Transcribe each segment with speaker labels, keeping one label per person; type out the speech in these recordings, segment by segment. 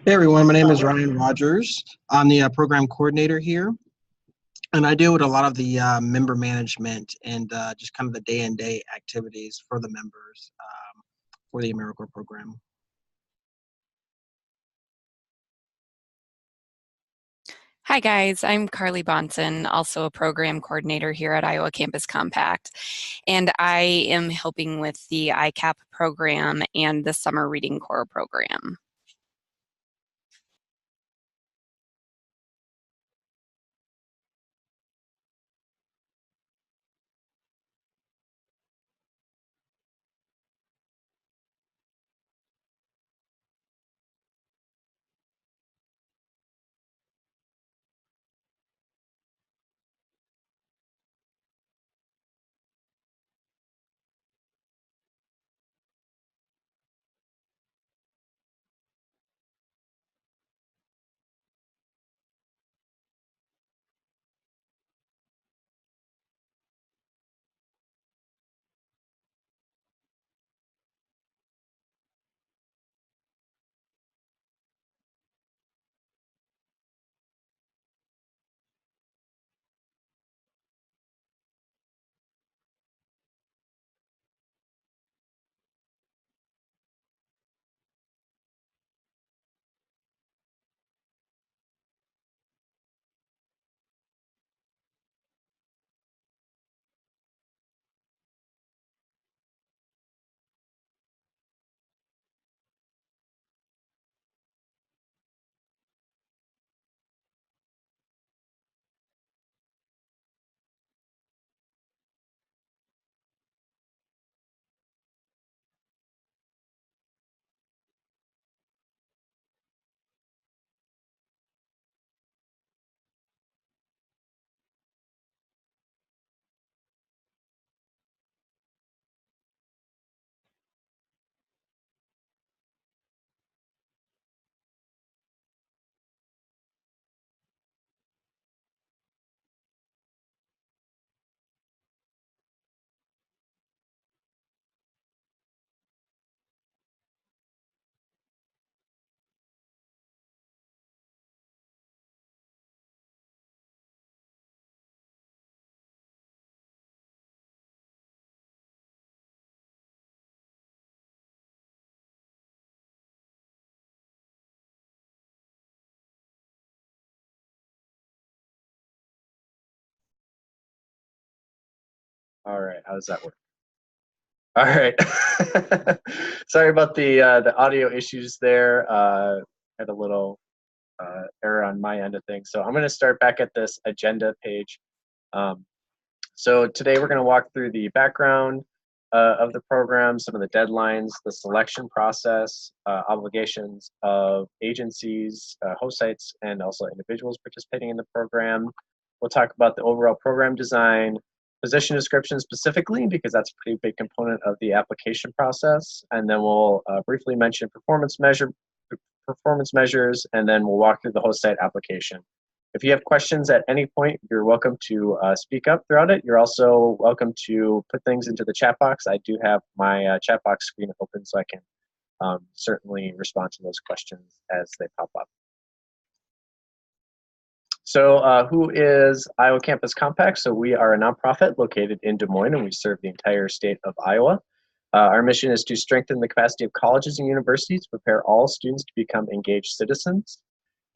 Speaker 1: Hey everyone, my name is Ryan Rogers. I'm the program coordinator here, and I deal with a lot of the member management and just kind of the day-and-day activities for the members for the AmeriCorps program.
Speaker 2: Hi guys, I'm Carly Bonson, also a program coordinator here at Iowa Campus Compact, and I am helping with the ICAP program and the Summer Reading Corps program.
Speaker 3: All right, how does that work? All right. Sorry about the audio issues there. Had a little error on my end of things. So I'm going to start back at this agenda page. So today we're going to walk through the background of the program, some of the deadlines, the selection process, obligations of agencies, host sites, and also individuals participating in the program. We'll talk about the overall program design, position description specifically, because that's a pretty big component of the application process. And then we'll briefly mention performance measures, and then we'll walk through the host site application. If you have questions at any point, you're welcome to speak up throughout it. You're also welcome to put things into the chat box. I do have my chat box screen open, so I can certainly respond to those questions as they pop up. So who is Iowa Campus Compact? So we are a nonprofit located in Des Moines, and we serve the entire state of Iowa. Our mission is to strengthen the capacity of colleges and universities to prepare all students to become engaged citizens.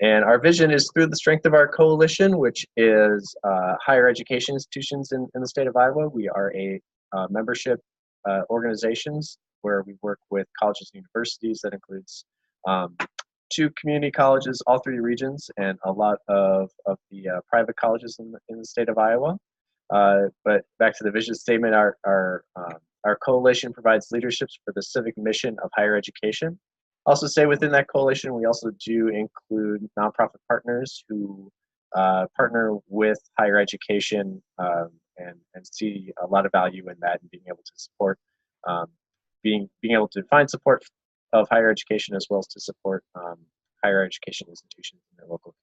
Speaker 3: And our vision is through the strength of our coalition, which is higher education institutions in the state of Iowa. We are a membership organizations where we work with colleges and universities. That includes 2 community colleges, all 3 regions, and a lot of the private colleges in the state of Iowa. But back to the vision statement, our coalition provides leaderships for the civic mission of higher education. Also say within that coalition, we also do include nonprofit partners who partner with higher education and see a lot of value in that and being able to support, being able to find support of higher education as well as to support higher education institutions in their local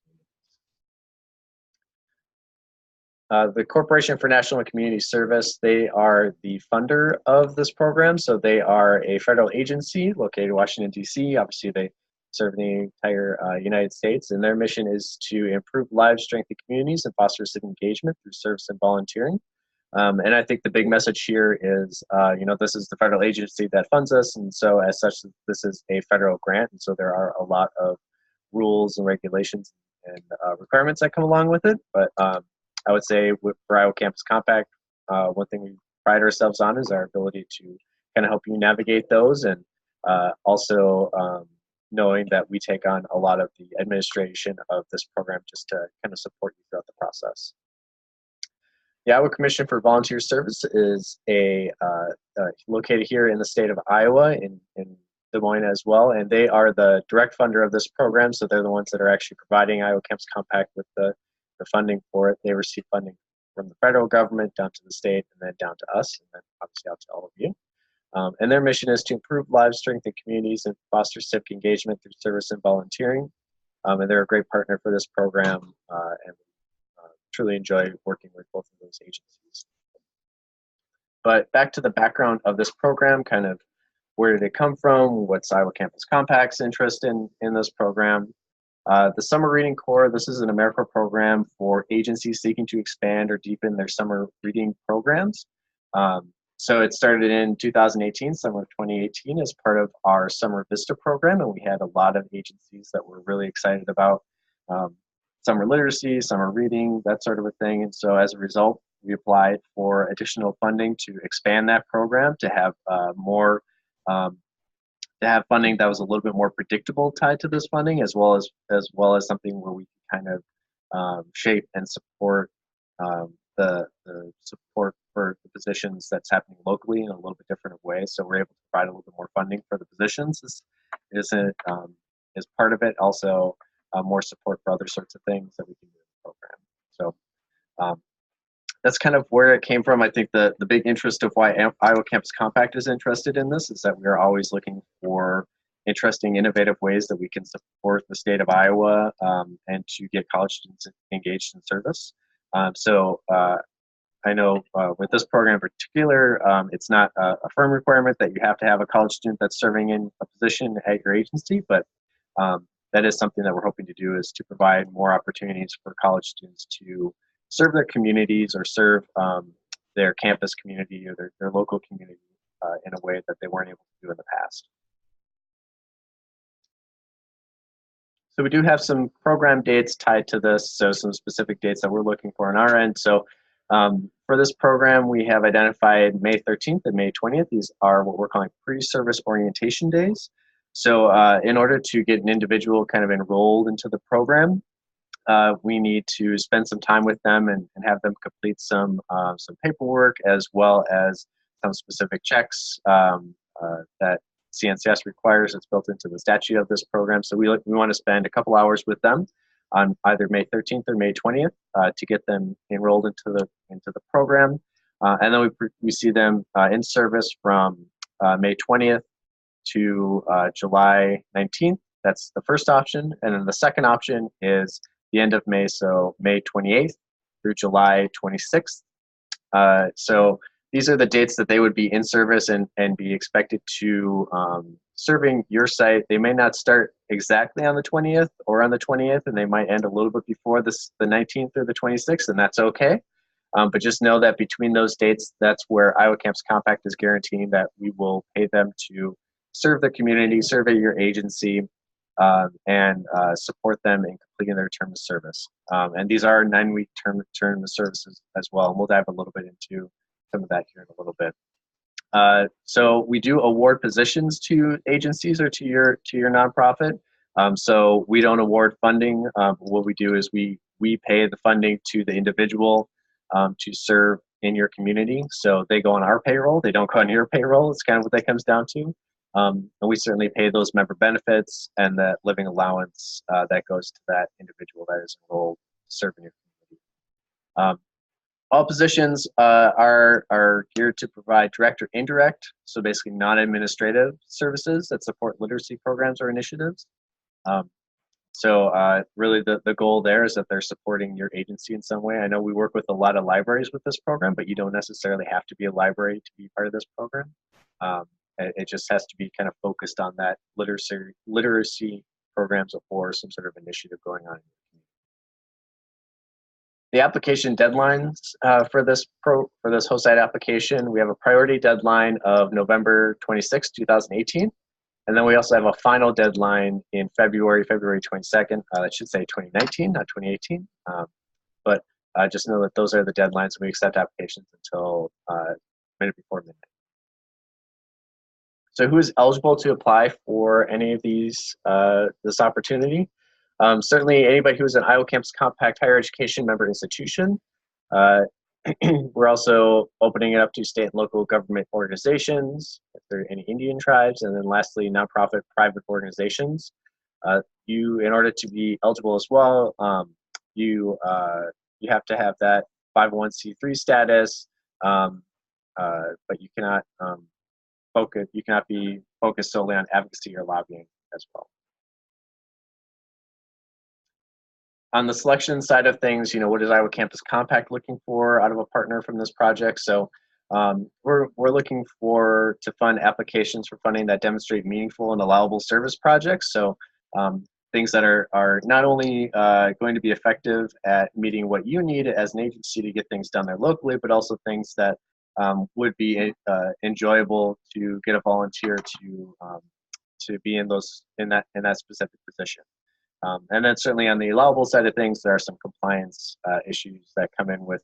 Speaker 3: communities. The Corporation for National and Community Service, they are the funder of this program. So they are a federal agency located in Washington, D.C. Obviously, they serve the entire United States, and their mission is to improve lives, strengthen communities, and foster civic engagement through service and volunteering. And I think the big message here is, this is the federal agency that funds us, and so as such, this is a federal grant, and so there are a lot of rules and regulations and requirements that come along with it. But I would say for Iowa Campus Compact, one thing we pride ourselves on is our ability to kind of help you navigate those, and also knowing that we take on a lot of the administration of this program just to kind of support you throughout the process. The Iowa Commission for Volunteer Service is located here in the state of Iowa in Des Moines as well, and they are the direct funder of this program, so they're the ones that are actually providing Iowa Campus Compact with the funding for it. They receive funding from the federal government down to the state and then down to us, and then obviously out to all of you. And their mission is to improve lives, strengthen communities, and foster civic engagement through service and volunteering. And they're a great partner for this program, and truly enjoy working with both of those agencies. But back to the background of this program, kind of where did it come from? What's Iowa Campus Compact's interest in this program? The Summer Reading Corps, this is an AmeriCorps program for agencies seeking to expand or deepen their summer reading programs. So it started in 2018, summer of 2018, as part of our Summer Vista program, and we had a lot of agencies that were really excited about summer literacy, summer reading, that sort of a thing. And so as a result, we applied for additional funding to expand that program, to have funding that was a little bit more predictable tied to this funding, as well as something where we can kind of shape and support the support for the positions that's happening locally in a little bit different way. So we're able to provide a little bit more funding for the positions is part of it. Also, more support for other sorts of things that we can do in the program. So that's kind of where it came from. I think the big interest of why Iowa Campus Compact is interested in this is that we are always looking for interesting, innovative ways that we can support the state of Iowa and to get college students engaged in service. I know with this program in particular, it's not a firm requirement that you have to have a college student that's serving in a position at your agency, but that is something that we're hoping to do, is to provide more opportunities for college students to serve their communities or serve their campus community or their local community in a way that they weren't able to do in the past. So we do have some program dates tied to this, so some specific dates that we're looking for on our end. So for this program, we have identified May 13th and May 20th. These are what we're calling pre-service orientation days. So in order to get an individual kind of enrolled into the program, we need to spend some time with them and have them complete some paperwork, as well as some specific checks that CNCS requires. It's built into the statute of this program. So we want to spend a couple hours with them on either May 13th or May 20th to get them enrolled into the program. And then we see them in service from May 20th to July 19th. That's the first option. And then the second option is the end of May, so May 28th through July 26th. So these are the dates that they would be in service and be expected to serving your site. They may not start exactly on the 20th or on the 20th, and they might end a little bit before the 19th or the 26th, and that's okay. But just know that between those dates, that's where Iowa Campus Compact is guaranteeing that we will pay them to serve the community, serve at your agency, and support them in completing their term of service. And these are 9-week term of services as well, and we'll dive a little bit into some of that here in a little bit. So we do award positions to agencies or to your nonprofit. So we don't award funding. What we do is we pay the funding to the individual to serve in your community. So they go on our payroll. They don't go on your payroll. It's kind of what that comes down to. And we certainly pay those member benefits and that living allowance that goes to that individual that is enrolled to serve in your community. All positions are geared to provide direct or indirect, so basically non-administrative services that support literacy programs or initiatives. So really the goal there is that they're supporting your agency in some way. I know we work with a lot of libraries with this program, but you don't necessarily have to be a library to be part of this program. It just has to be kind of focused on that literacy programs or some sort of initiative going on. The application deadlines for this host site application, we have a priority deadline of November 26, 2018. And then we also have a final deadline in February 22nd. That should say 2019, not 2018. But just know that those are the deadlines. We accept applications until a minute before midnight. So who is eligible to apply for any of these, this opportunity? Certainly anybody who is an Iowa Campus Compact higher education member institution. We're also opening it up to state and local government organizations, if there are any Indian tribes, and then lastly, nonprofit private organizations. In order to be eligible as well, you have to have that 501c3 status, but you cannot be focused solely on advocacy or lobbying as well. On the selection side of things, what is Iowa Campus Compact looking for out of a partner from this project? So we're looking to fund applications for funding that demonstrate meaningful and allowable service projects. So things that are not only going to be effective at meeting what you need as an agency to get things done there locally, but also things that would be enjoyable to get a volunteer to be in that specific position. And then certainly on the allowable side of things, there are some compliance issues that come in with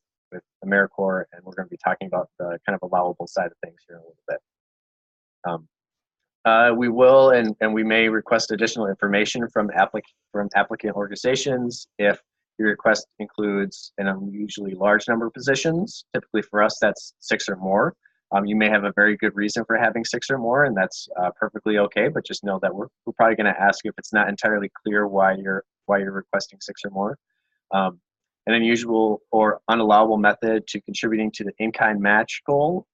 Speaker 3: AmeriCorps, and we're going to be talking about the kind of allowable side of things here in a little bit. We will and we may request additional information from applicant organizations if your request includes an unusually large number of positions. Typically for us, that's 6 or more. You may have a very good reason for having 6 or more, and that's perfectly okay. But just know that we're probably going to ask if it's not entirely clear why you're requesting 6 or more. An unusual or unallowable method to contributing to the in-kind match goal.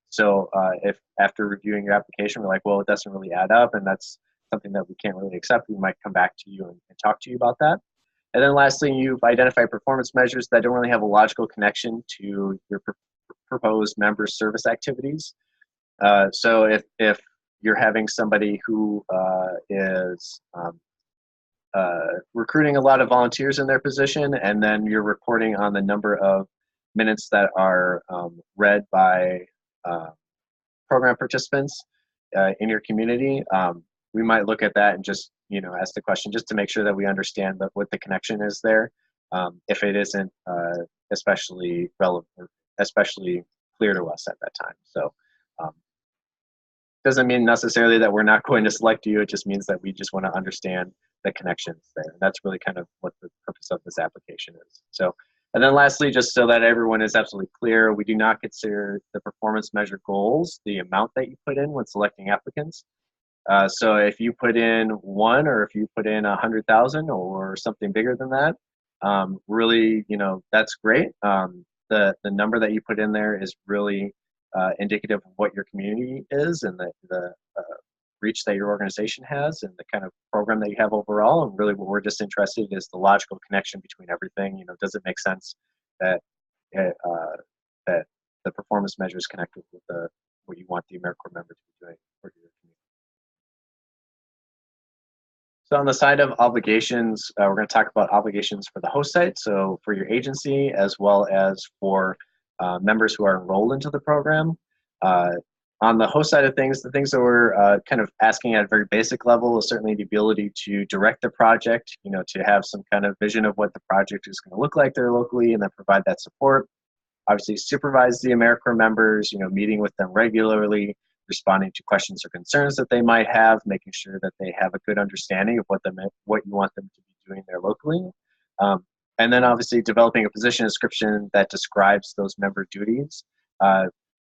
Speaker 3: So if after reviewing your application, we're like, well, it doesn't really add up, and that's something that we can't really accept, we might come back to you and talk to you about that. And then lastly, you've identified performance measures that don't really have a logical connection to your proposed member service activities. So if you're having somebody who is recruiting a lot of volunteers in their position, and then you're reporting on the number of minutes that are read by program participants in your community, we might look at that and just ask the question just to make sure that we understand what the connection is there, if it isn't especially relevant, especially clear to us at that time. So doesn't mean necessarily that we're not going to select you. It just means that we just want to understand the connections there. And that's really kind of what the purpose of this application is. So, and then lastly, just so that everyone is absolutely clear, we do not consider the performance measure goals the amount that you put in when selecting applicants. So if you put in 1, or if you put in 100,000 or something bigger than that, really, that's great. The number that you put in there is really indicative of what your community is and the reach that your organization has and the kind of program that you have overall. And really what we're just interested in is the logical connection between everything. Does it make sense that that the performance measures connect with what you want the AmeriCorps member to be doing for your community? So on the side of obligations, we're going to talk about obligations for the host site, so for your agency, as well as for members who are enrolled into the program. On the host side of things, the things that we're kind of asking at a very basic level is certainly the ability to direct the project, to have some kind of vision of what the project is going to look like there locally, and then provide that support. Obviously, supervise the AmeriCorps members, meeting with them regularly, responding to questions or concerns that they might have, making sure that they have a good understanding of what you want them to be doing there locally. And then obviously developing a position description that describes those member duties.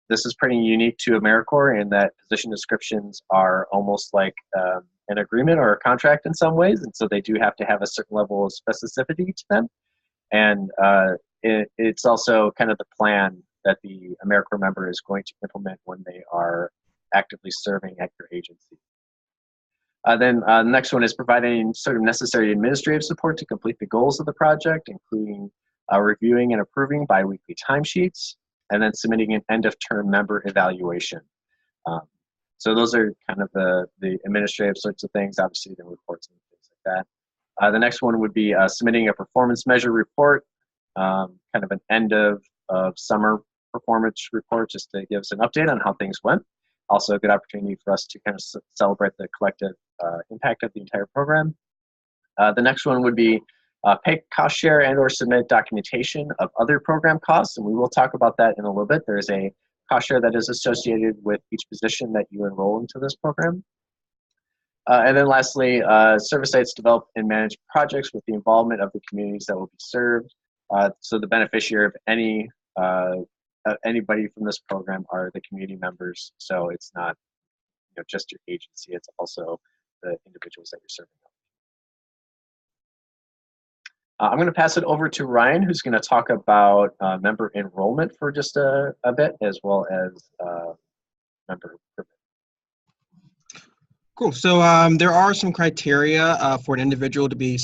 Speaker 3: This is pretty unique to AmeriCorps in that position descriptions are almost like an agreement or a contract in some ways, and so they do have to have a certain level of specificity to them. And it's also kind of the plan that the AmeriCorps member is going to implement when they are actively serving at your agency. Then the next one is providing sort of necessary administrative support to complete the goals of the project, including reviewing and approving biweekly timesheets, and then submitting an end-of-term member evaluation. So those are kind of the administrative sorts of things, obviously the reports and things like that. The next one would be submitting a performance measure report, kind of an end of summer performance report, just to give us an update on how things went. Also a good opportunity for us to kind of celebrate the collective impact of the entire program. The next one would be pay cost share and or submit documentation of other program costs, and we will talk about that in a little bit. There is a cost share that is associated with each position that you enroll into this program. And then lastly, service sites develop and manage projects with the involvement of the communities that will be served. So the beneficiary of anybody from this program are the community members. So it's not just your agency, it's also the individuals that you're serving. I'm going to pass it over to Ryan, who's going to talk about member enrollment for just a bit, as well as member recruitment.
Speaker 1: Cool. So there are some criteria for an individual to be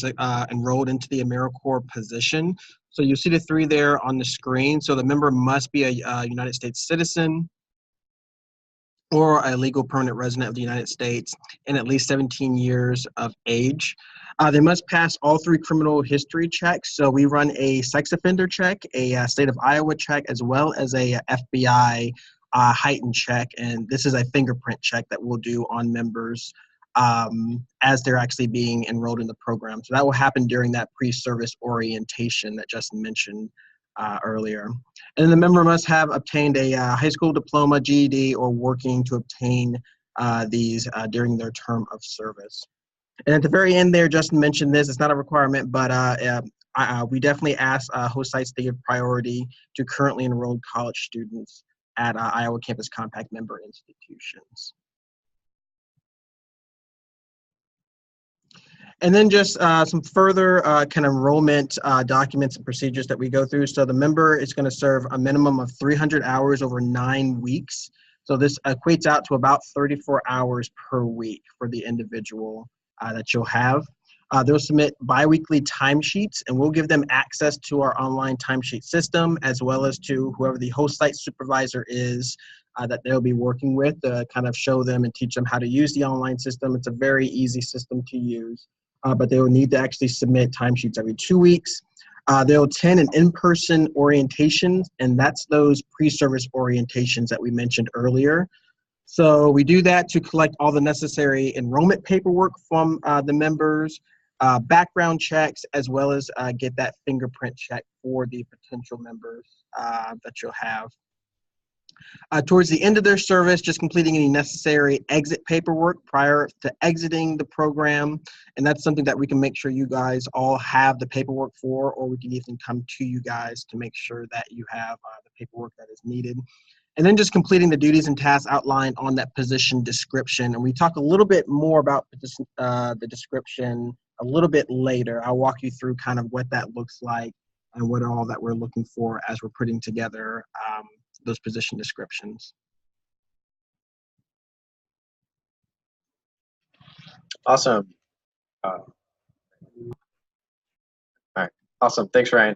Speaker 1: enrolled into the AmeriCorps position. So you see the three there on the screen. So the member must be a United States citizen or a legal permanent resident of the United States and at least 17 years of age. They must pass all three criminal history checks. So we run a sex offender check, a state of Iowa check, as well as a FBI heightened check. And this is a fingerprint check that we'll do on members as they're actually being enrolled in the program. So that will happen during that pre-service orientation that Justin mentioned earlier. And the member must have obtained a high school diploma, GED, or working to obtain these during their term of service. And at the very end there, Justin mentioned this, it's not a requirement, but we definitely ask host sites to give priority to currently enrolled college students at Iowa Campus Compact member institutions. And then just some further kind of enrollment documents and procedures that we go through. So the member is going to serve a minimum of 300 hours over 9 weeks. So this equates out to about 34 hours per week for the individual that you'll have. They'll submit biweekly timesheets, and we'll give them access to our online timesheet system, as well as to whoever the host site supervisor is that they'll be working with to kind of show them and teach them how to use the online system. It's a very easy system to use, but they will need to actually submit timesheets every 2 weeks. They'll attend an in-person orientation, and that's those pre-service orientations that we mentioned earlier. So we do that to collect all the necessary enrollment paperwork from the members, background checks, as well as get that fingerprint check for the potential members that you'll have. Towards the end of their service, just completing any necessary exit paperwork prior to exiting the program. And that's something that we can make sure you guys all have the paperwork for, or we can even come to you guys to make sure that you have the paperwork that is needed. And then just completing the duties and tasks outlined on that position description. And we talk a little bit more about the description a little bit later. I'll walk you through kind of what that looks like and what all that we're looking for as we're putting together those position descriptions.
Speaker 3: Awesome. All right. Awesome. Thanks, Ryan.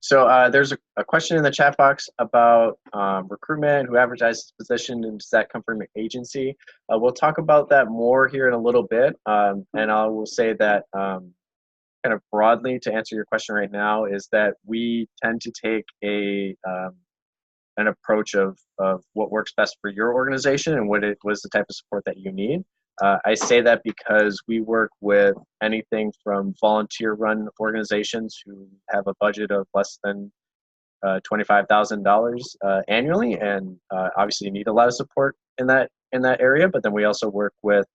Speaker 3: So there's a question in the chat box about recruitment, who advertises the position, and does that come from an agency? We'll talk about that more here in a little bit. And I will say that kind of broadly to answer your question right now is that we tend to take an approach of what works best for your organization and what was the type of support that you need. I say that because we work with anything from volunteer-run organizations who have a budget of less than $25,000 annually, and obviously need a lot of support in that area. But then we also work with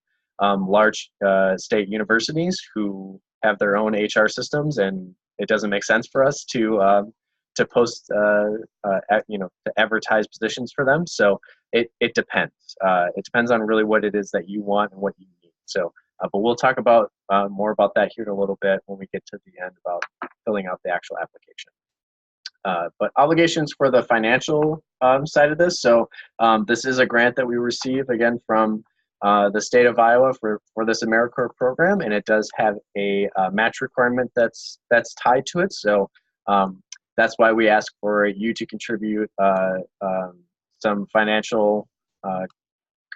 Speaker 3: large state universities who have their own HR systems, and it doesn't make sense for us to post, to advertise positions for them. So it depends. It depends on really what it is that you want and what you need. So, but we'll talk about more about that here in a little bit when we get to the end about filling out the actual application. But obligations for the financial side of this. So this is a grant that we receive, again, from the state of Iowa for this AmeriCorps program, and it does have a match requirement that's tied to it. So that's why we ask for you to contribute some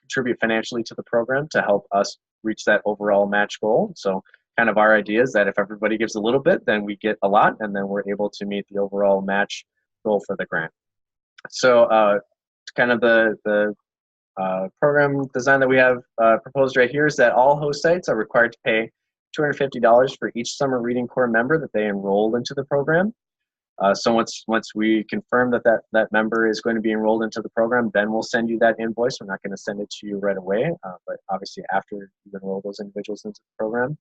Speaker 3: contribute financially to the program to help us reach that overall match goal. So kind of our idea is that if everybody gives a little bit, then we get a lot, and then we're able to meet the overall match goal for the grant. So kind of the program design that we have proposed right here is that all host sites are required to pay $250 for each summer reading corps member that they enroll into the program. So once we confirm that member is going to be enrolled into the program, then we'll send you that invoice. We're not going to send it to you right away, but obviously after you enroll those individuals into the program.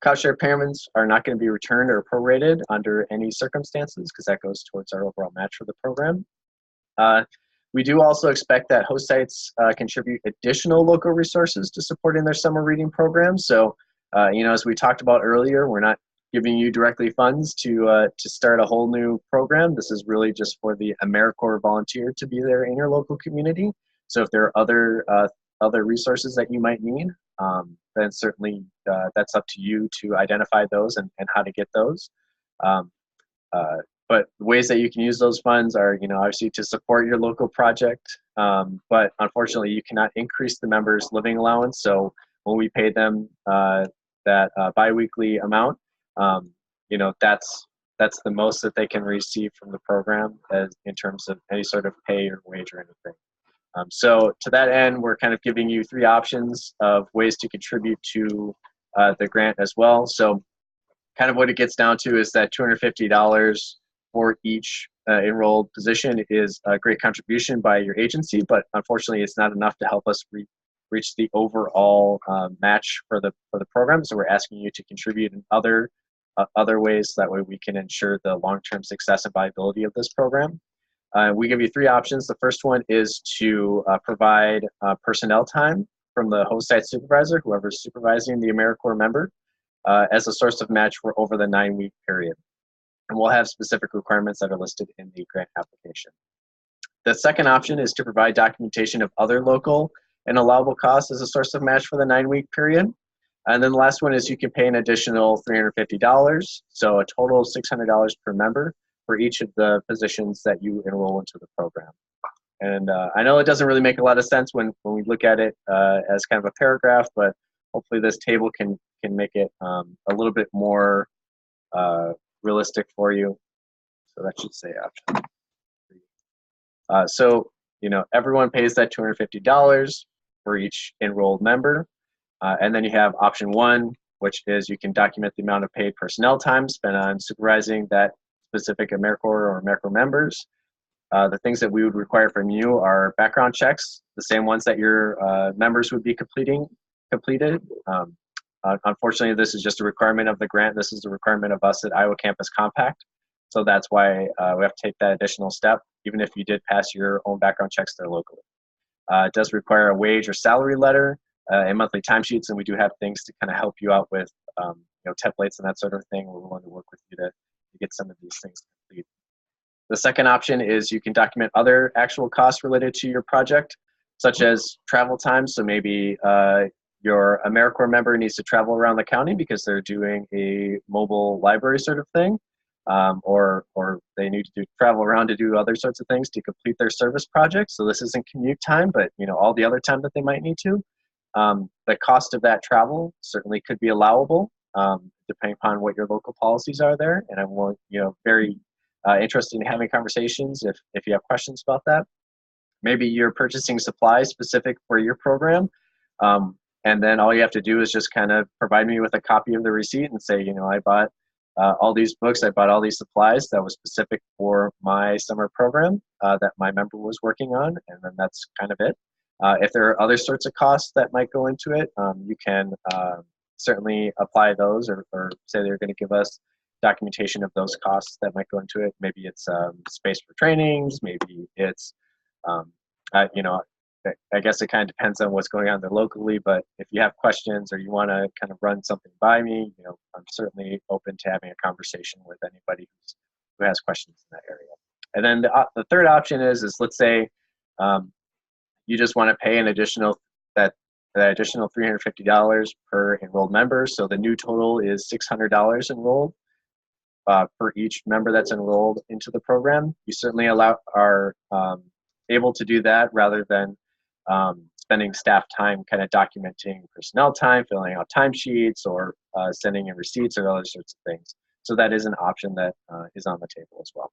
Speaker 3: Cost share payments are not going to be returned or prorated under any circumstances because that goes towards our overall match for the program. We do also expect that host sites contribute additional local resources to supporting their summer reading programs. So, as we talked about earlier, we're not giving you directly funds to start a whole new program. This is really just for the AmeriCorps volunteer to be there in your local community. So if there are other resources that you might need, then certainly that's up to you to identify those and how to get those. But ways that you can use those funds are, obviously to support your local project. But unfortunately, you cannot increase the members' living allowance. So when we pay them that biweekly amount, that's the most that they can receive from the program in terms of any sort of pay or wage or anything. So to that end, we're kind of giving you 3 options of ways to contribute to the grant as well. So kind of what it gets down to is that $250 for each enrolled position is a great contribution by your agency, but unfortunately it's not enough to help us reach the overall match for the program. So we're asking you to contribute in other ways, so that way we can ensure the long-term success and viability of this program. We give you 3 options. The first one is to provide personnel time from the host site supervisor, whoever's supervising the AmeriCorps member, as a source of match for over the 9-week period. And we'll have specific requirements that are listed in the grant application. The second option is to provide documentation of other local and allowable costs as a source of match for the 9-week period. And then the last one is you can pay an additional $350, so a total of $600 per member for each of the positions that you enroll into the program. And I know it doesn't really make a lot of sense when we look at it as kind of a paragraph, but hopefully this table can make it a little bit more realistic for you. So that should say option. So, everyone pays that $250 for each enrolled member. And then you have option 1, which is you can document the amount of paid personnel time spent on supervising that specific AmeriCorps or AmeriCorps members. The things that we would require from you are background checks, the same ones that your members would be completed. Unfortunately, this is just a requirement of the grant. This is a requirement of us at Iowa Campus Compact. So that's why we have to take that additional step, even if you did pass your own background checks there locally. It does require a wage or salary letter and monthly timesheets, and we do have things to kind of help you out with templates and that sort of thing. We're willing to work with you to get some of these things complete. The second option is you can document other actual costs related to your project, such as travel time. So maybe your AmeriCorps member needs to travel around the county because they're doing a mobile library sort of thing, or they need to travel around to do other sorts of things to complete their service project. So this isn't commute time, but all the other time that they might need to. The cost of that travel certainly could be allowable, depending upon what your local policies are there. And I'm very interested in having conversations if you have questions about that. Maybe you're purchasing supplies specific for your program, and then all you have to do is just kind of provide me with a copy of the receipt and say, I bought all these books, I bought all these supplies that was specific for my summer program that my member was working on, and then that's kind of it. If there are other sorts of costs that might go into it, you can certainly apply those or say they're going to give us documentation of those costs that might go into it. Maybe it's space for trainings, maybe it's, I guess it kind of depends on what's going on there locally, but if you have questions or you want to kind of run something by me, I'm certainly open to having a conversation with anybody who has questions in that area. And then the third option is let's say you just want to pay an additional that additional $350 per enrolled member. So the new total is $600 enrolled for each member that's enrolled into the program. You certainly are able to do that rather than spending staff time kind of documenting personnel time, filling out timesheets, or sending in receipts or other sorts of things. So that is an option that is on the table as well.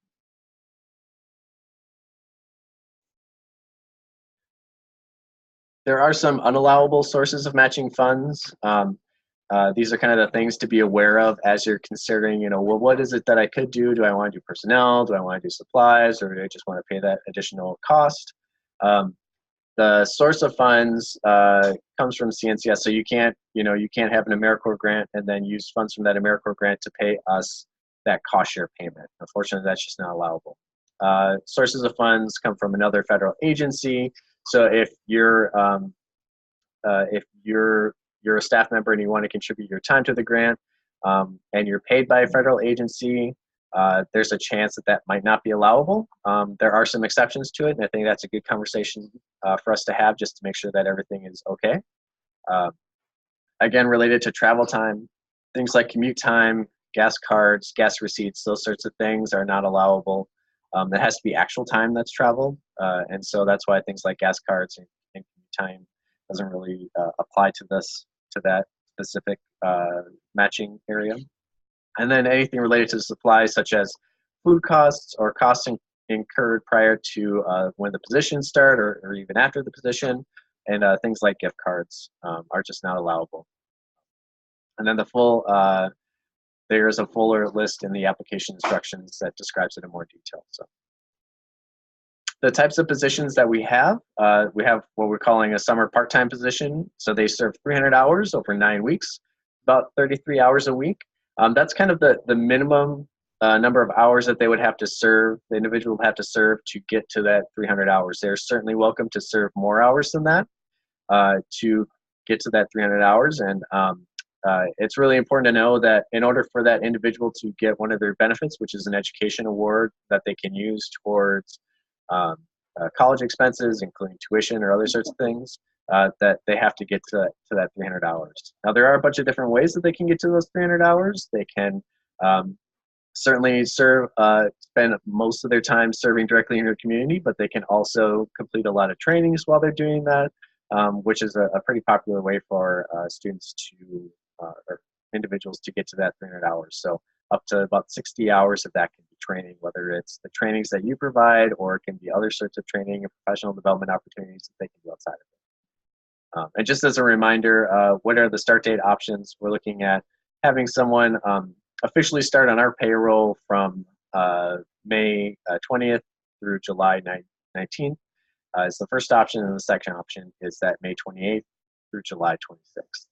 Speaker 3: There are some unallowable sources of matching funds. These are kind of the things to be aware of as you're considering, well, what is it that I could do? Do I want to do personnel? Do I want to do supplies? Or do I just want to pay that additional cost? The source of funds comes from CNCS, so you can't have an AmeriCorps grant and then use funds from that AmeriCorps grant to pay us that cost share payment. Unfortunately, that's just not allowable. Sources of funds come from another federal agency. So if you're a staff member and you want to contribute your time to the grant, and you're paid by a federal agency, there's a chance that that might not be allowable. There are some exceptions to it, and I think that's a good conversation for us to have just to make sure that everything is okay. Again, related to travel time, things like commute time, gas cards, gas receipts, those sorts of things are not allowable. That has to be actual time that's traveled, and so that's why things like gas cards and commute time doesn't really apply to that specific matching area. And then anything related to supplies such as food costs or costs incurred prior to when the positions start or even after the position, and things like gift cards are just not allowable. And then there is a fuller list in the application instructions that describes it in more detail. So the types of positions that we have what we're calling a summer part-time position. So they serve 300 hours over 9 weeks, about 33 hours a week. That's kind of the minimum number of hours that they would have to serve, the individual would have to serve to get to that 300 hours. They're certainly welcome to serve more hours than that to get to that 300 hours. And it's really important to know that in order for that individual to get one of their benefits, which is an education award that they can use towards college expenses, including tuition or other sorts of things, that they have to get to that 300 hours. Now, there are a bunch of different ways that they can get to those 300 hours. They can certainly spend most of their time serving directly in your community, but they can also complete a lot of trainings while they're doing that, which is a pretty popular way for students or individuals to get to that 300 hours. So up to about 60 hours of that can be training, whether it's the trainings that you provide or it can be other sorts of training and professional development opportunities that they can do outside of it. And just as a reminder, what are the start date options? We're looking at having someone officially start on our payroll from May 20th through July 19th is the first option, and the second option is that May 28th through July 26th.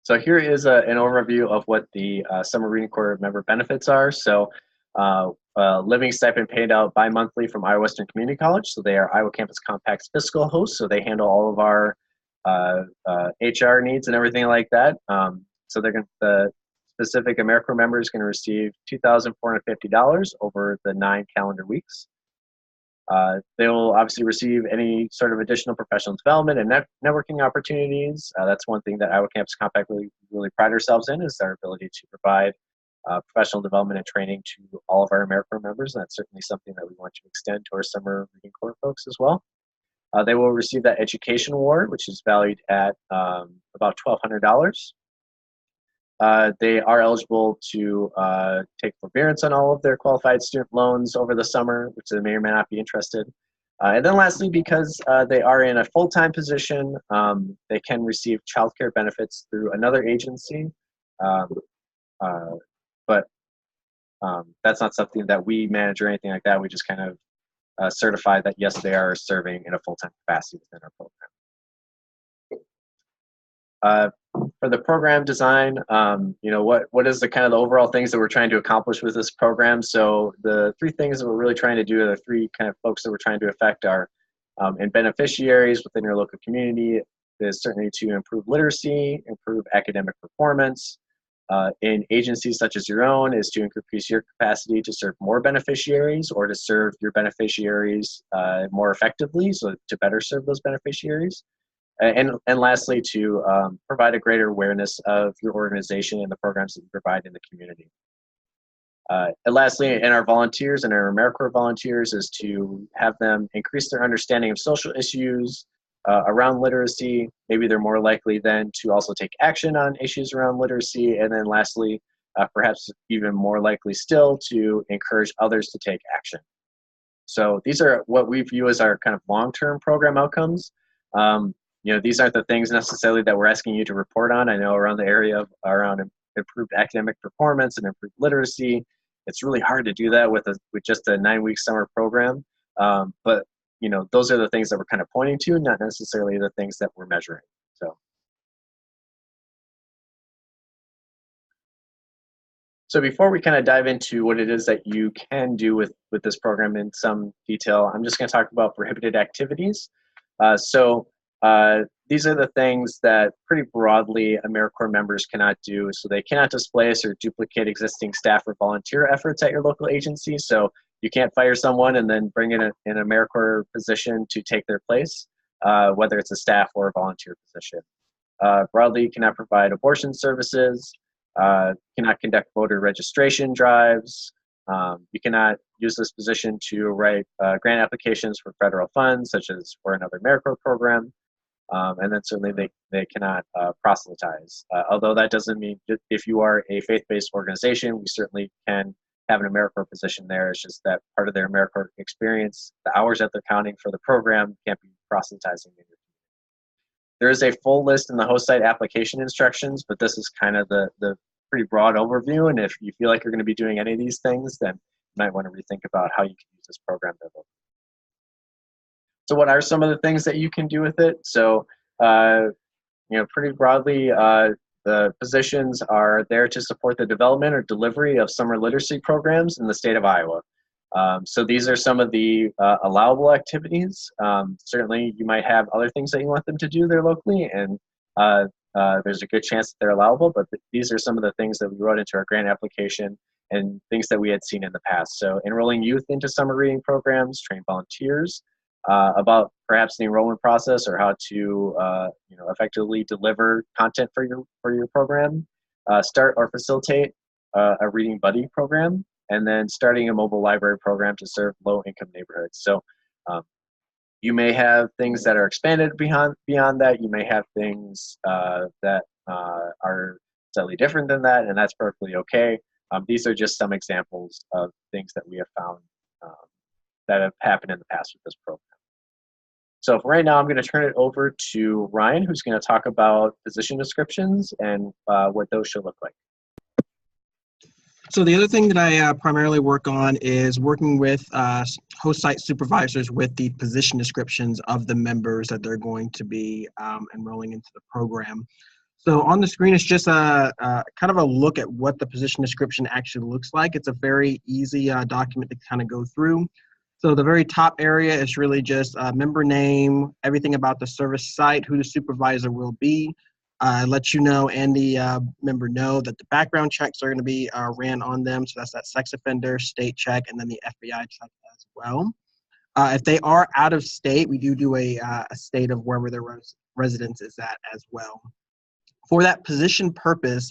Speaker 3: So here is an overview of what the Summer Reading Corps member benefits are. So living stipend paid out bi-monthly from Iowa Western Community College. So they are Iowa Campus Compact's fiscal hosts. So they handle all of our HR needs and everything like that. So the specific AmeriCorps member is going to receive $2,450 over the 9 calendar weeks. They will obviously receive any sort of additional professional development and networking opportunities. That's one thing that Iowa Campus Compact really pride ourselves in, is our ability to provide professional development and training to all of our AmeriCorps members. And that's certainly something that we want to extend to our Summer Reading Corps folks as well. They will receive that education award, which is valued at about $1,200. They are eligible to take forbearance on all of their qualified student loans over the summer, which they may or may not be interested. And then lastly, because they are in a full-time position, they can receive childcare benefits through another agency. But that's not something that we manage or anything like that. We just kind of certify that, yes, they are serving in a full-time capacity within our program. For the program design, what is the kind of the overall things that we're trying to accomplish with this program? So the 3 things that we're really trying to do, the 3 kind of folks that we're trying to affect are in beneficiaries within your local community is certainly to improve literacy, improve academic performance. In agencies such as your own is to increase your capacity to serve more beneficiaries or to serve your beneficiaries more effectively, so to better serve those beneficiaries. And lastly, to provide a greater awareness of your organization and the programs that you provide in the community. And lastly, in our volunteers and our AmeriCorps volunteers is to have them increase their understanding of social issues around literacy. Maybe they're more likely then to also take action on issues around literacy. And then lastly, perhaps even more likely still, to encourage others to take action. So these are what we view as our kind of long-term program outcomes. These aren't the things necessarily that we're asking you to report on. I know around the area of around improved academic performance and improved literacy, it's really hard to do that with just a 9-week summer program. But those are the things that we're kind of pointing to, not necessarily the things that we're measuring. So before we kind of dive into what it is that you can do with this program in some detail, I'm just going to talk about prohibited activities. These are the things that pretty broadly AmeriCorps members cannot do. So they cannot displace or duplicate existing staff or volunteer efforts at your local agency. So you can't fire someone and then bring in an AmeriCorps position to take their place, whether it's a staff or a volunteer position. Broadly, you cannot provide abortion services, cannot conduct voter registration drives. You cannot use this position to write grant applications for federal funds, such as for another AmeriCorps program. And then certainly they cannot proselytize. Although that doesn't mean that if you are a faith-based organization, we certainly can have an AmeriCorps position there. It's just that part of their AmeriCorps experience, the hours that they're counting for the program, can't be proselytizing in your community. There is a full list in the host site application instructions, but this is kind of the pretty broad overview. And if you feel like you're going to be doing any of these things, then you might want to rethink about how you can use this program to vote. So what are some of the things that you can do with it? So, pretty broadly, the positions are there to support the development or delivery of summer literacy programs in the state of Iowa. So these are some of the allowable activities. Certainly, you might have other things that you want them to do there locally, and there's a good chance that they're allowable, but these are some of the things that we wrote into our grant application and things that we had seen in the past. So enrolling youth into summer reading programs, train volunteers, about perhaps the enrollment process or how to effectively deliver content for your program, start or facilitate a reading buddy program, and then starting a mobile library program to serve low-income neighborhoods. So you may have things that are expanded beyond that. You may have things that are slightly different than that, and that's perfectly okay. These are just some examples of things that we have found that have happened in the past with this program. So for right now, I'm going to turn it over to Ryan, who's going to talk about position descriptions and what those should look like.
Speaker 1: So the other thing that I primarily work on is working with host site supervisors with the position descriptions of the members that they're going to be enrolling into the program. So on the screen, it's just a kind of a look at what the position description actually looks like. It's a very easy document to kind of go through. So the very top area is really just member name, everything about the service site, who the supervisor will be. Let you know and the member know that the background checks are going to be ran on them. So that's that sex offender, state check, and then the FBI check as well. If they are out of state, we do a state of wherever their residence is at as well. For that position purpose,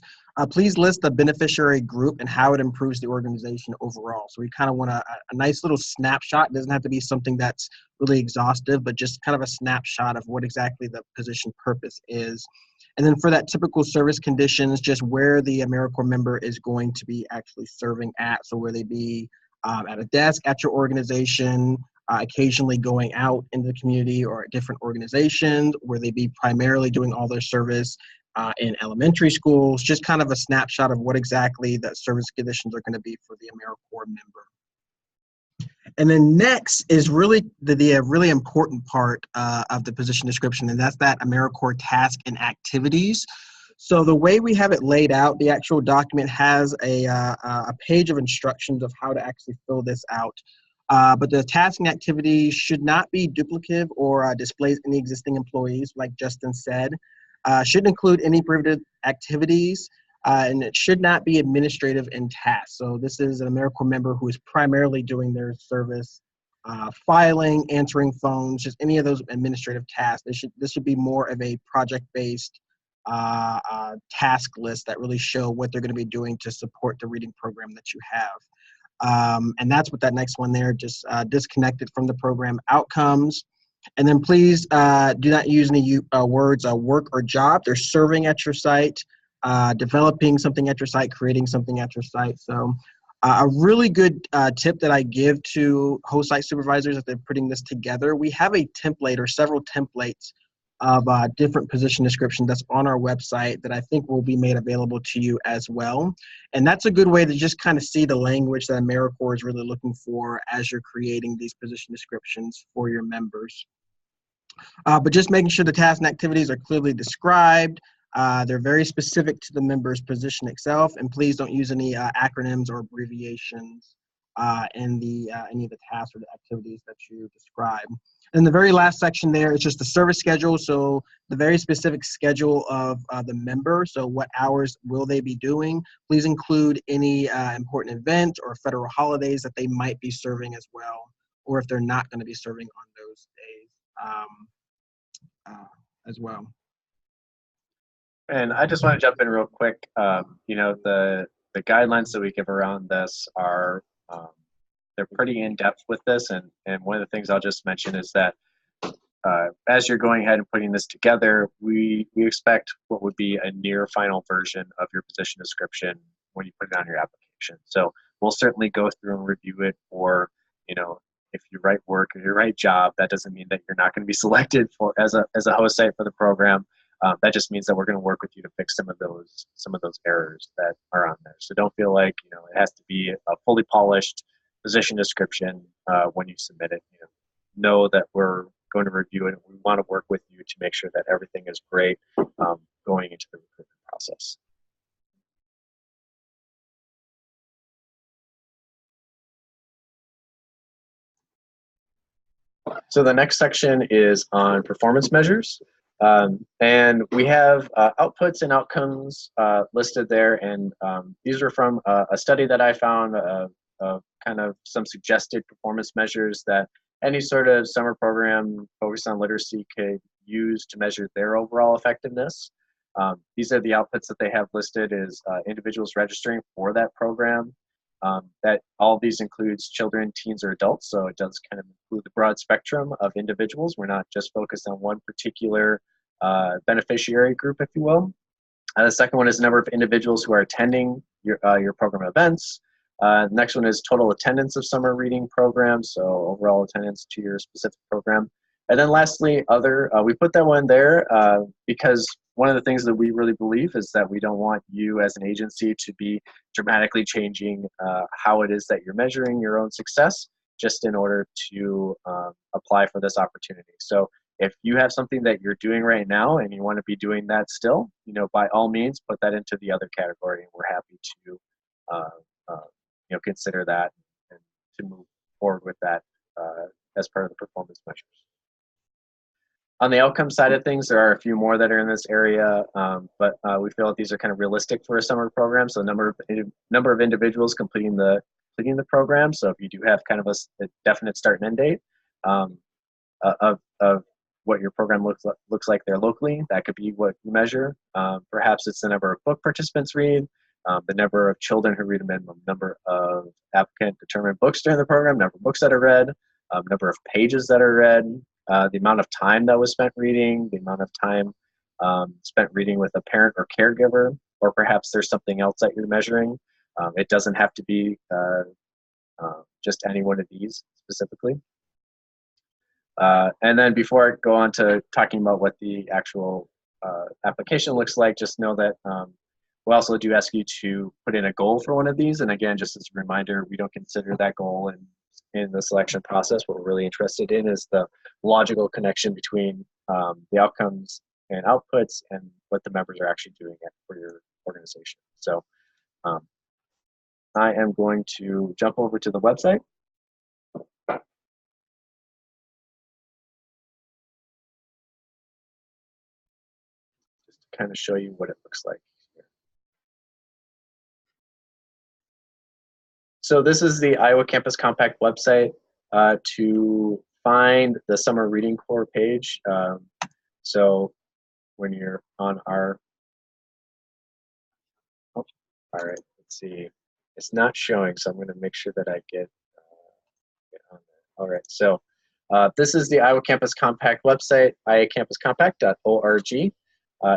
Speaker 1: please list the beneficiary group and how it improves the organization overall. So we kind of want a nice little snapshot. It doesn't have to be something that's really exhaustive, but just kind of a snapshot of what exactly the position purpose is. And then for that typical service conditions, just where the AmeriCorps member is going to be actually serving at. So where they be at a desk at your organization, occasionally going out into the community or at different organizations, where they be primarily doing all their service in elementary schools, just kind of a snapshot of what exactly the service conditions are going to be for the AmeriCorps member. And then next is really the really important part of the position description, and that's that AmeriCorps task and activities. So the way we have it laid out, the actual document has a page of instructions of how to actually fill this out. But the task and activities should not be duplicative or displace any existing employees, like Justin said. Shouldn't include any prohibited activities, and it should not be administrative in tasks. So this is an AmeriCorps member who is primarily doing their service, filing, answering phones, just any of those administrative tasks. This should be more of a project-based task lists that really show what they're going to be doing to support the reading program that you have. And that's what that next one there, just disconnected from the program outcomes. And then please do not use any words work or job. They're serving at your site, developing something at your site, creating something at your site. So a really good tip that I give to host site supervisors as they're putting this together, we have a template or several templates of different position descriptions that's on our website that I think will be made available to you as well. And that's a good way to just kind of see the language that AmeriCorps is really looking for as you're creating these position descriptions for your members. But just making sure the tasks and activities are clearly described. They're very specific to the member's position itself, and please don't use any acronyms or abbreviations in any of the tasks or the activities that you describe. And the very last section there is just the service schedule. So the very specific schedule of the member. So what hours will they be doing? Please include any important events or federal holidays that they might be serving as well, or if they're not going to be serving on those days as well.
Speaker 3: And I just want to jump in real quick. You know, the guidelines that we give around this are they're pretty in-depth with this, and one of the things I'll just mention is that as you're going ahead and putting this together, we expect what would be a near final version of your position description when you put it on your application. So we'll certainly go through and review it for, you know, if you write work or you write job, that doesn't mean that you're not going to be selected for as a host site for the program. That just means that we're going to work with you to fix some of those errors that are on there. So don't feel like, you know, it has to be a fully polished position description when you submit it. You know that we're going to review it, and we want to work with you to make sure that everything is great going into the recruitment process. So the next section is on performance measures. And we have outputs and outcomes listed there. And these are from a study that I found of kind of some suggested performance measures that any sort of summer program focused on literacy could use to measure their overall effectiveness. These are the outputs that they have listed as individuals registering for that program. That all of these includes children, teens, or adults. So it does kind of include the broad spectrum of individuals. We're not just focused on one particular beneficiary group, if you will. The second one is the number of individuals who are attending your program events. The next one is total attendance of summer reading programs, so overall attendance to your specific program. And then lastly, other, we put that one there because one of the things that we really believe is that we don't want you as an agency to be dramatically changing how it is that you're measuring your own success just in order to apply for this opportunity. So if you have something that you're doing right now and you want to be doing that still, you know, by all means, put that into the other category, and we're happy to you know, consider that and to move forward with that as part of the performance measures. On the outcome side of things, there are a few more that are in this area, but we feel that these are kind of realistic for a summer program. So number of individuals completing the program. So if you do have kind of a definite start and end date of what your program looks like there locally, that could be what you measure. Perhaps it's the number of book participants read, the number of children who read a minimum number of applicant determined books during the program, number of books that are read, number of pages that are read, the amount of time that was spent reading, the amount of time spent reading with a parent or caregiver, or perhaps there's something else that you're measuring. It doesn't have to be just any one of these specifically. And then before I go on to talking about what the actual application looks like, just know that we also do ask you to put in a goal for one of these. And again, just as a reminder, we don't consider that goal in the selection process. What we're really interested in is the logical connection between the outcomes and outputs and what the members are actually doing for your organization. So I am going to jump over to the website. Just to kind of show you what it looks like. So this is the Iowa Campus Compact website to find the Summer Reading Corps page. So when you're on our All right, let's see. It's not showing, so I'm going to make sure that I get on there. All right, so this is the Iowa Campus Compact website, iaccampuscompact.org.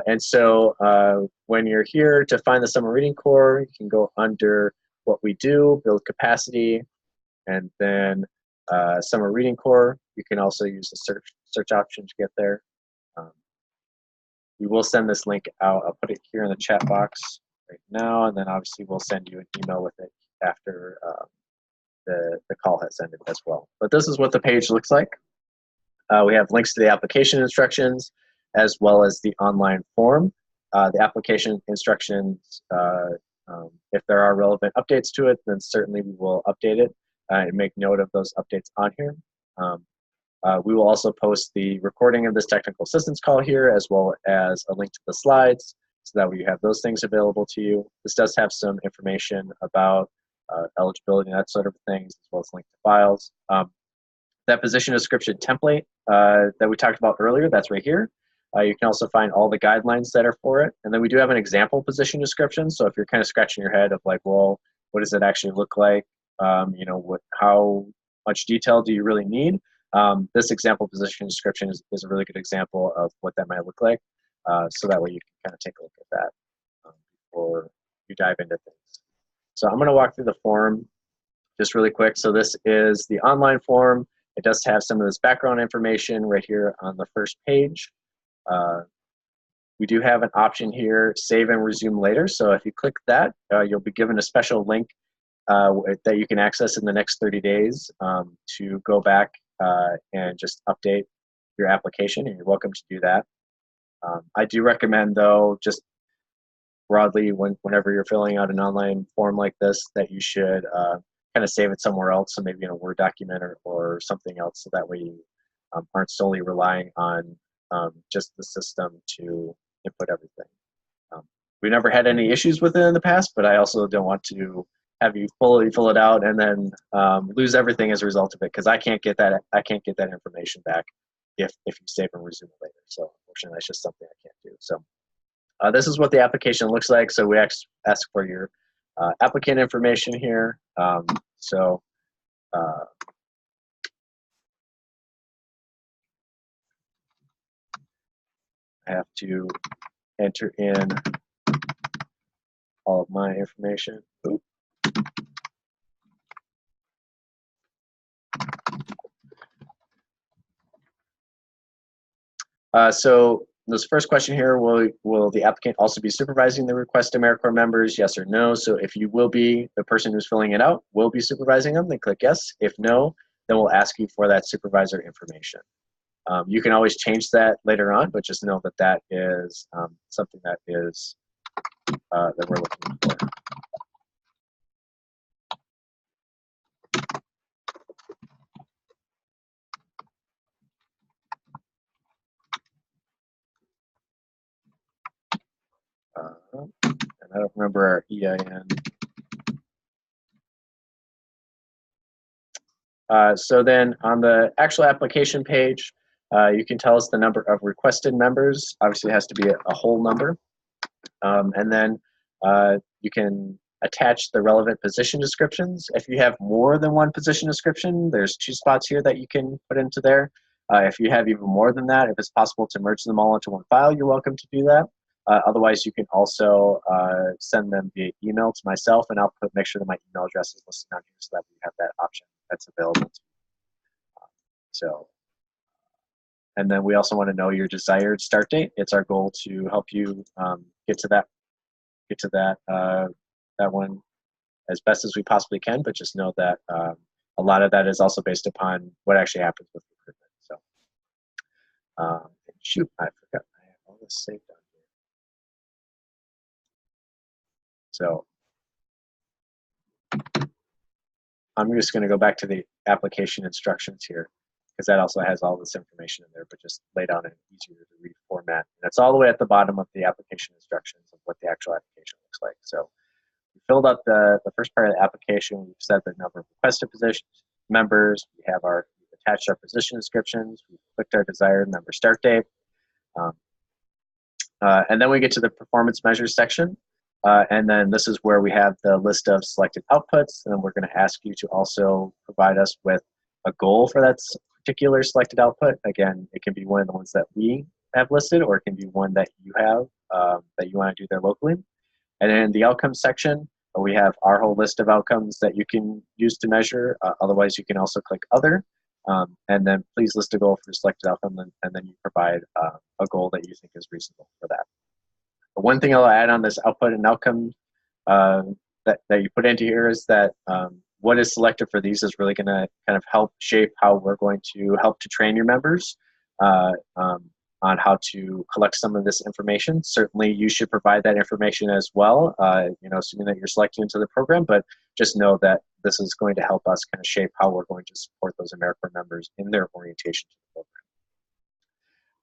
Speaker 3: And so when you're here to find the Summer Reading Corps, you can go under what we do, build capacity, and then Summer Reading Corps. You can also use the search option to get there. We will send this link out. I'll put it here in the chat box right now, and then obviously we'll send you an email with it after the call has ended as well. But this is what the page looks like. We have links to the application instructions as well as the online form. The application instructions, if there are relevant updates to it, then certainly we will update it and make note of those updates on here. We will also post the recording of this technical assistance call here, as well as a link to the slides, so that way you have those things available to you. This does have some information about eligibility and that sort of things, as well as link to files. That position description template that we talked about earlier, that's right here. You can also find all the guidelines that are for it. And then we do have an example position description. So if you're kind of scratching your head of like, well, what does it actually look like? You know, how much detail do you really need? This example position description is a really good example of what that might look like. So that way you can kind of take a look at that before you dive into things. So I'm going to walk through the form just really quick. So this is the online form. It does have some of this background information right here on the first page. We do have an option here, save and resume later. So if you click that, you'll be given a special link that you can access in the next 30 days to go back and just update your application, and you're welcome to do that. I do recommend, though, just broadly, whenever you're filling out an online form like this, that you should kind of save it somewhere else, so maybe in a Word document or something else, so that way you aren't solely relying on just the system to input everything. We never had any issues with it in the past, but I also don't want to have you fully fill it out and then lose everything as a result of it, because I can't get that information back if you save and resume it later. So unfortunately, that's just something I can't do. So this is what the application looks like. So we ask for your applicant information here. I have to enter in all of my information. Oops. So this first question here, will the applicant also be supervising the request AmeriCorps members, yes or no? So if you will be, the person who's filling it out will be supervising them, then click yes. If no, then we'll ask you for that supervisor information. You can always change that later on, but just know that that is something that is that we're looking for. And I don't remember our EIN. So then on the actual application page, you can tell us the number of requested members. Obviously, it has to be a whole number. And then you can attach the relevant position descriptions. If you have more than one position description, there's 2 spots here that you can put into there. If you have even more than that, if it's possible to merge them all into one file, you're welcome to do that. Otherwise, you can also send them via email to myself, and I'll make sure that my email address is listed down here so that we have that option that's available to you. And then we also want to know your desired start date. It's our goal to help you get to that one as best as we possibly can, but just know that a lot of that is also based upon what actually happens with recruitment. So, shoot, I forgot I have all this saved on here. So I'm just going to go back to the application instructions here, because that also has all this information in there, but just laid out in an easier to read format. And it's all the way at the bottom of the application instructions of what the actual application looks like. So we filled out the first part of the application. We've set the number of requested positions, members. We've attached our position descriptions. We've clicked our desired member start date. And then we get to the performance measures section. And then this is where we have the list of selected outputs, and we're going to ask you to also provide us with a goal for that particular selected output. Again, it can be one of the ones that we have listed, or it can be one that you have that you want to do there locally. And then in the outcomes section, we have our whole list of outcomes that you can use to measure. Otherwise, you can also click Other. And then please list a goal for a selected outcome, and then you provide a goal that you think is reasonable for that. But one thing I'll add on this output and outcome that you put into here is that what is selected for these is really going to kind of help shape how we're going to help to train your members on how to collect some of this information. Certainly, you should provide that information as well, assuming that you're selected into the program, but just know that this is going to help us kind of shape how we're going to support those AmeriCorps members in their orientation to the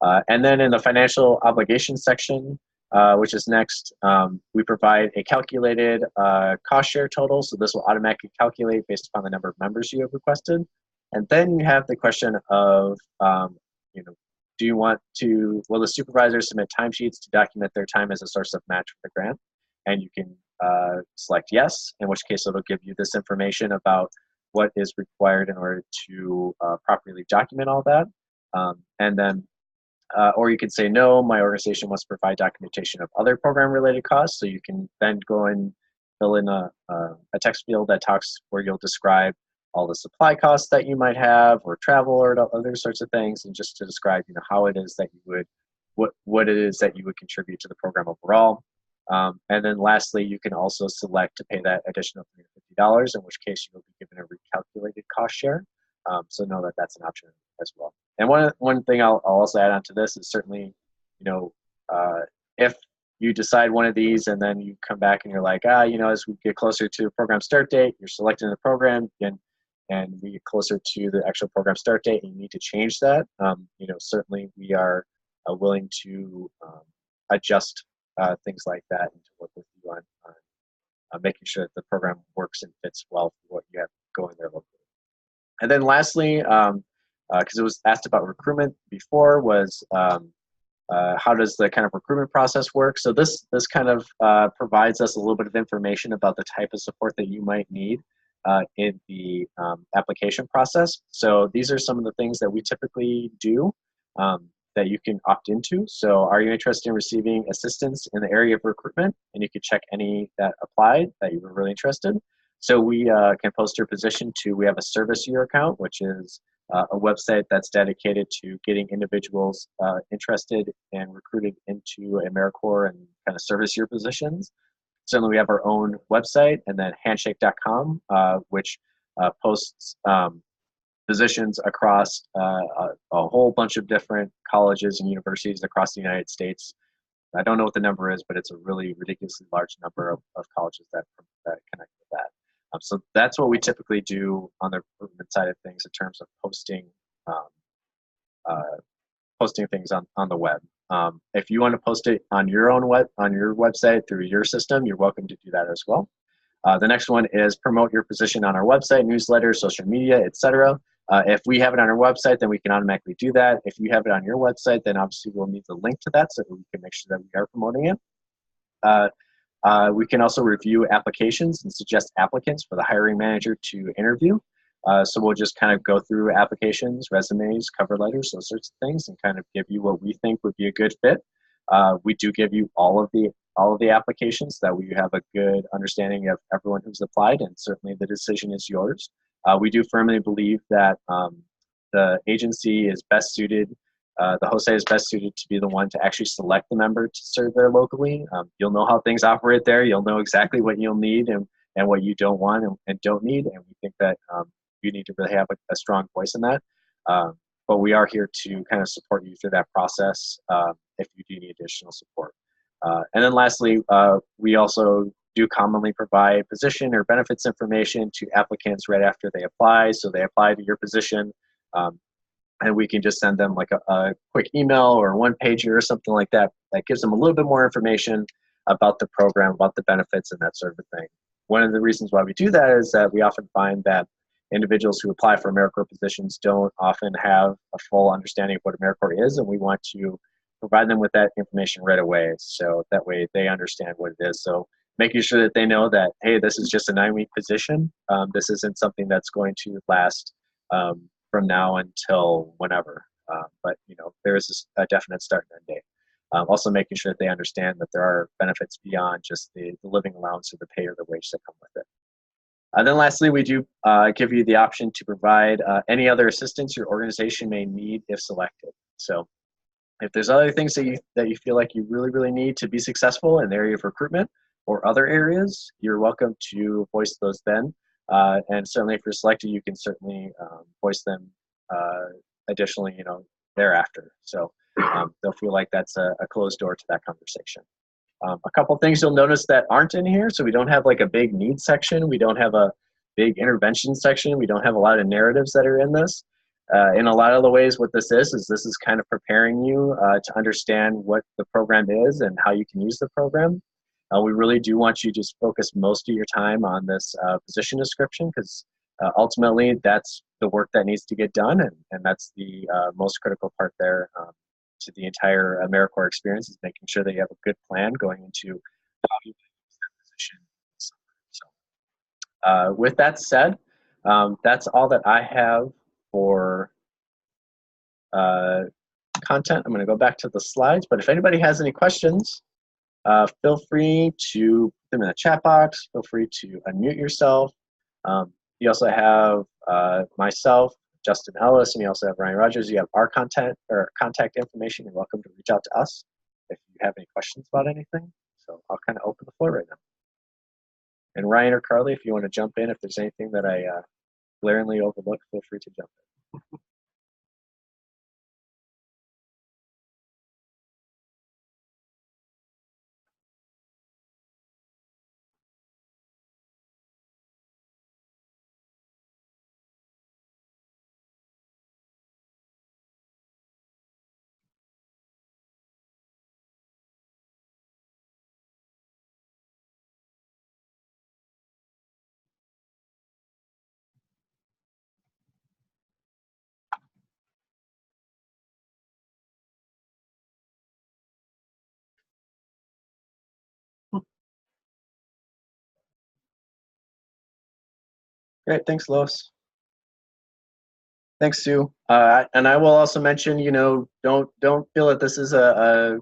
Speaker 3: program. And then in the financial obligations section, which is next, we provide a calculated cost share total. So this will automatically calculate based upon the number of members you have requested. And then you have the question of, do you want to, will the supervisor submit timesheets to document their time as a source of match for the grant? And you can select yes, in which case it'll give you this information about what is required in order to properly document all that. And then, or you can say no, my organization wants to provide documentation of other program-related costs. So you can then go and fill in a text field that talks where you'll describe all the supply costs that you might have, or travel, or other sorts of things, and just to describe, how it is that you would, what it is that you would contribute to the program overall. And then lastly, you can also select to pay that additional $350, in which case you will be given a recalculated cost share. So know that that's an option as well. And one thing I'll also add on to this is certainly, if you decide one of these and then you come back and you're like, as we get closer to the program start date, you're selecting the program, and we get closer to the actual program start date and you need to change that, certainly we are willing to adjust things like that and to work with you on making sure that the program works and fits well for what you have going there locally. And then lastly, because it was asked about recruitment before, was how does the kind of recruitment process work? So this kind of provides us a little bit of information about the type of support that you might need in the application process. So these are some of the things that we typically do that you can opt into. So are you interested in receiving assistance in the area of recruitment? And you can check any that applied that you were really interested. So we can post your position to, we have a service year account, which is a website that's dedicated to getting individuals interested and recruited into AmeriCorps and kind of service year positions. Certainly we have our own website, and then handshake.com, which posts positions across a whole bunch of different colleges and universities across the United States. I don't know what the number is, but it's a really ridiculously large number of colleges that connect with that. So that's what we typically do on the recruitment side of things in terms of posting things on the web. If you want to post it on your own website through your system, you're welcome to do that as well. The next one is promote your position on our website, newsletter, social media, etc. If we have it on our website, then we can automatically do that. If you have it on your website, then obviously we'll need the link to that so that we can make sure that we are promoting it. We can also review applications and suggest applicants for the hiring manager to interview. So we'll just kind of go through applications, resumes, cover letters, those sorts of things, and kind of give you what we think would be a good fit. We do give you all of the applications so that we have a good understanding of everyone who's applied, and certainly the decision is yours. We do firmly believe that the agency is best suited, the HOSA is best suited to be the one to actually select the member to serve there locally. You'll know how things operate there. You'll know exactly what you'll need and what you don't want and don't need. And we think that you need to really have a strong voice in that. But we are here to kind of support you through that process if you do need additional support. And then lastly, we also do commonly provide position or benefits information to applicants right after they apply. So they apply to your position, and we can just send them like a quick email or one pager or something like that that gives them a little bit more information about the program, about the benefits and that sort of thing. One of the reasons why we do that is that we often find that individuals who apply for AmeriCorps positions don't often have a full understanding of what AmeriCorps is, and we want to provide them with that information right away so that way they understand what it is. So making sure that they know that, hey, this is just a 9-week position. This isn't something that's going to last from now until whenever. But there is a definite start and end date. Also making sure that they understand that there are benefits beyond just the living allowance or the pay or the wage that come with it. And then lastly, we do give you the option to provide any other assistance your organization may need if selected. So if there's other things that you feel like you really need to be successful in the area of recruitment or other areas, you're welcome to voice those then. And certainly if you're selected, you can certainly voice them additionally, thereafter. So they'll feel like that's a closed door to that conversation. A couple things you'll notice that aren't in here. So we don't have like a big needs section. We don't have a big intervention section. We don't have a lot of narratives that are in this. In a lot of the ways what this is kind of preparing you to understand what the program is and how you can use the program. We really do want you to just focus most of your time on this position description, because ultimately that's the work that needs to get done, and that's the most critical part there to the entire AmeriCorps experience, is making sure that you have a good plan going into how you use that position. So, with that said, that's all that I have for content. I'm going to go back to the slides, but if anybody has any questions, feel free to put them in the chat box. Feel free to unmute yourself. You also have myself, Justin Ellis, and you also have Ryan Rogers. You have our contact information. You're welcome to reach out to us if you have any questions about anything. So I'll kind of open the floor right now. And Ryan or Carly, if you want to jump in, if there's anything that I glaringly overlooked, feel free to jump in. Great, thanks, Lois. Thanks, Sue. And I will also mention, don't feel that this is a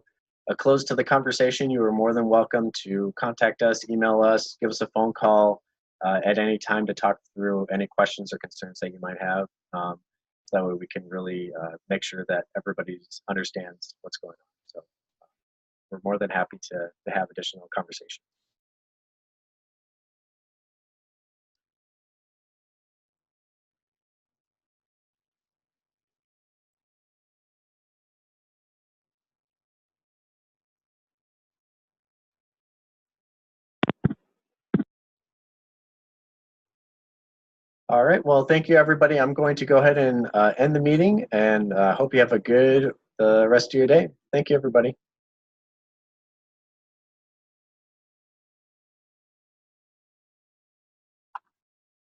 Speaker 3: close to the conversation. You are more than welcome to contact us, email us, give us a phone call at any time to talk through any questions or concerns that you might have. So that way we can really make sure that everybody understands what's going on. So we're more than happy to have additional conversation. All right, well, thank you, everybody. I'm going to go ahead and end the meeting, and hope you have a good rest of your day. Thank you, everybody.